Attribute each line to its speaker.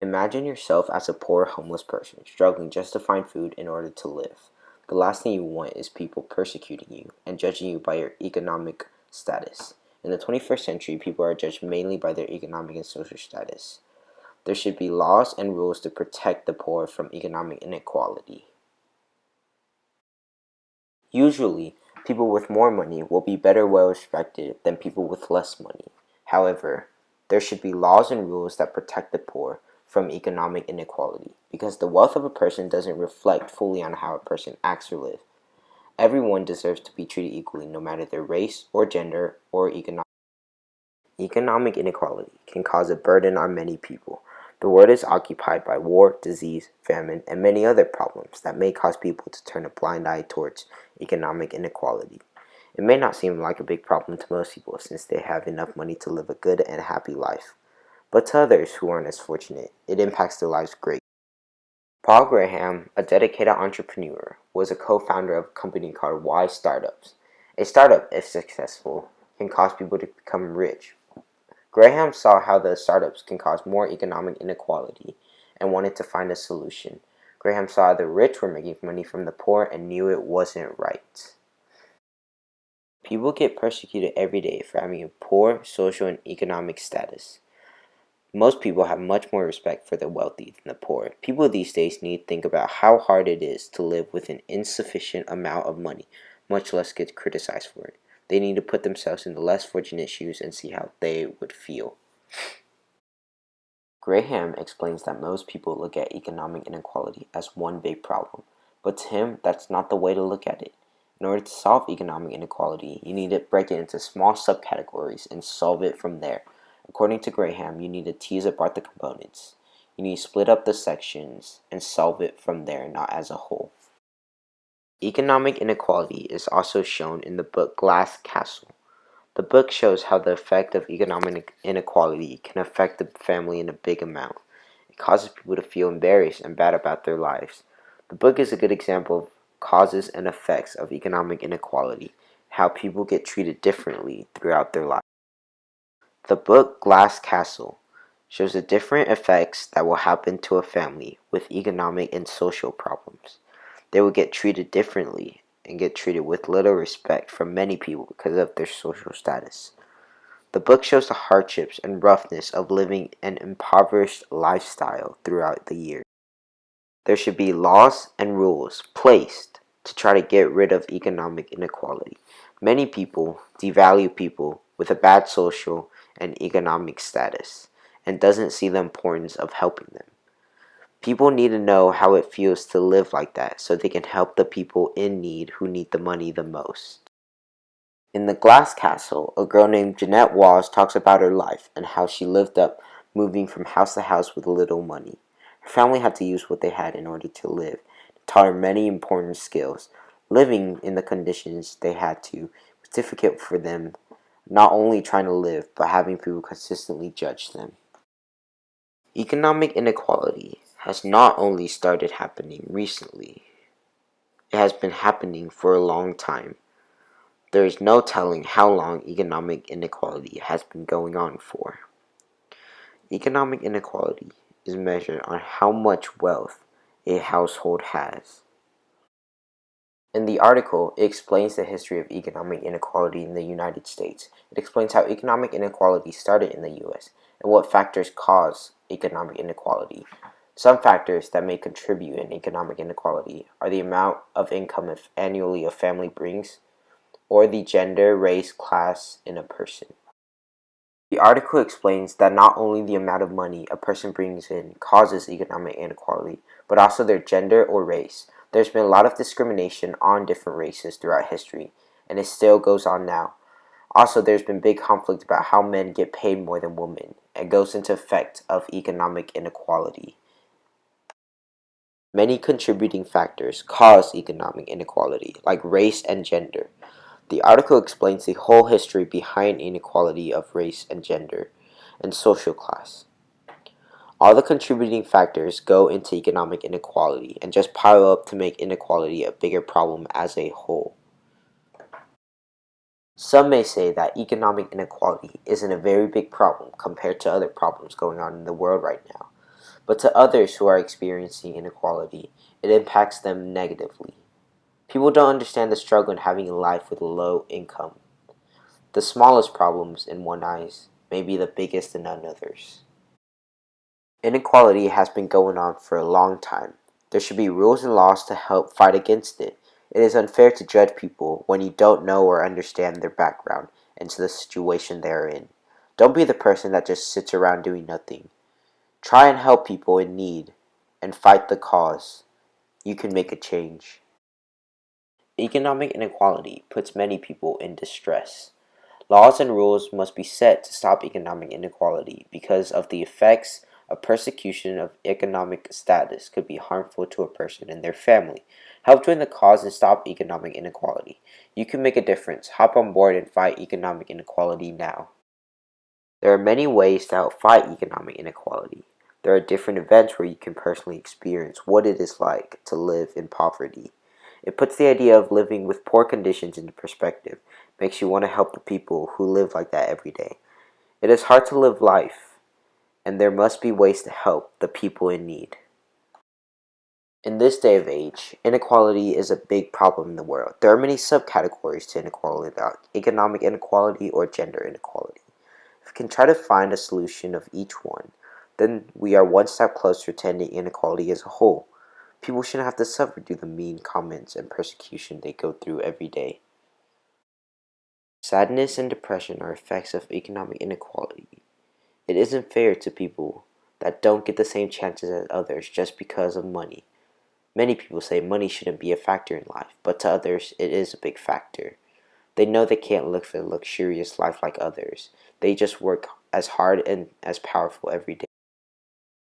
Speaker 1: Imagine yourself as a poor homeless person, struggling just to find food in order to live. The last thing you want is people persecuting you and judging you by your economic status. In the 21st century, people are judged mainly by their economic and social status. There should be laws and rules to protect the poor from economic inequality. Usually, people with more money will be better well respected than people with less money. However, there should be laws and rules that protect the poor from economic inequality because the wealth of a person doesn't reflect fully on how a person acts or lives. Everyone deserves to be treated equally no matter their race or gender or economic. Economic inequality can cause a burden on many people. The world is occupied by war, disease, famine, and many other problems that may cause people to turn a blind eye towards economic inequality. It may not seem like a big problem to most people since they have enough money to live a good and happy life. But to others who aren't as fortunate, it impacts their lives greatly. Paul Graham, a dedicated entrepreneur, was a co-founder of a company called Y Startups. A startup, if successful, can cause people to become rich. Graham saw how the startups can cause more economic inequality and wanted to find a solution. Graham saw the rich were making money from the poor and knew it wasn't right. People get persecuted every day for having a poor social and economic status. Most people have much more respect for the wealthy than the poor. People these days need to think about how hard it is to live with an insufficient amount of money, much less get criticized for it. They need to put themselves in the less fortunate shoes and see how they would feel. Graham explains that most people look at economic inequality as one big problem, but to him, that's not the way to look at it. In order to solve economic inequality, you need to break it into small subcategories and solve it from there. According to Graham, you need to tease apart the components. You need to split up the sections and solve it from there, not as a whole. Economic inequality is also shown in the book Glass Castle. The book shows how the effect of economic inequality can affect the family in a big amount. It causes people to feel embarrassed and bad about their lives. The book is a good example of causes and effects of economic inequality, how people get treated differently throughout their lives. The book Glass Castle shows the different effects that will happen to a family with economic and social problems. They will get treated differently and get treated with little respect from many people because of their social status. The book shows the hardships and roughness of living an impoverished lifestyle throughout the years. There should be laws and rules placed to try to get rid of economic inequality. Many people devalue people with a bad social and economic status and doesn't see the importance of helping them. People need to know how it feels to live like that so they can help the people in need who need the money the most. In The Glass Castle, a girl named Jeanette Walls talks about her life and how she lived up moving from house to house with little money. Her family had to use what they had in order to live. It taught her many important skills. Living in the conditions they had to was difficult for them, not only trying to live, but having people consistently judge them. Economic inequality has not only started happening recently, it has been happening for a long time. There is no telling how long economic inequality has been going on for. Economic inequality is measured on how much wealth a household has. In the article, it explains the history of economic inequality in the United States. It explains how economic inequality started in the US and what factors cause economic inequality. Some factors that may contribute in economic inequality are the amount of income annually a family brings, or the gender, race, class in a person. The article explains that not only the amount of money a person brings in causes economic inequality, but also their gender or race. There's been a lot of discrimination on different races throughout history, and it still goes on now. Also, there's been big conflict about how men get paid more than women, and goes into effect of economic inequality. Many contributing factors cause economic inequality, like race and gender. The article explains the whole history behind inequality of race and gender and social class. All the contributing factors go into economic inequality and just pile up to make inequality a bigger problem as a whole. Some may say that economic inequality isn't a very big problem compared to other problems going on in the world right now. but to others who are experiencing inequality, it impacts them negatively. People don't understand the struggle in having a life with a low income. The smallest problems in one eyes may be the biggest in another's. Inequality has been going on for a long time. There should be rules and laws to help fight against it. It is unfair to judge people when you don't know or understand their background and the situation they are in. Don't be the person that just sits around doing nothing. Try and help people in need and fight the cause. You can make a change. Economic inequality puts many people in distress. Laws and rules must be set to stop economic inequality because of the effects of persecution of economic status could be harmful to a person and their family. Help join the cause and stop economic inequality. You can make a difference. Hop on board and fight economic inequality now. There are many ways to help fight economic inequality. There are different events where you can personally experience what it is like to live in poverty. It puts the idea of living with poor conditions into perspective, makes you want to help the people who live like that every day. It is hard to live life, and there must be ways to help the people in need. In this day of age, inequality is a big problem in the world. There are many subcategories to inequality, like economic inequality or gender inequality. If we can try to find a solution of each one, then we are one step closer to ending inequality as a whole. People shouldn't have to suffer through the mean comments and persecution they go through every day. Sadness and depression are effects of economic inequality. It isn't fair to people that don't get the same chances as others just because of money. Many people say money shouldn't be a factor in life, but to others it is a big factor. They know they can't live a luxurious life like others. They just work as hard and as powerful every day.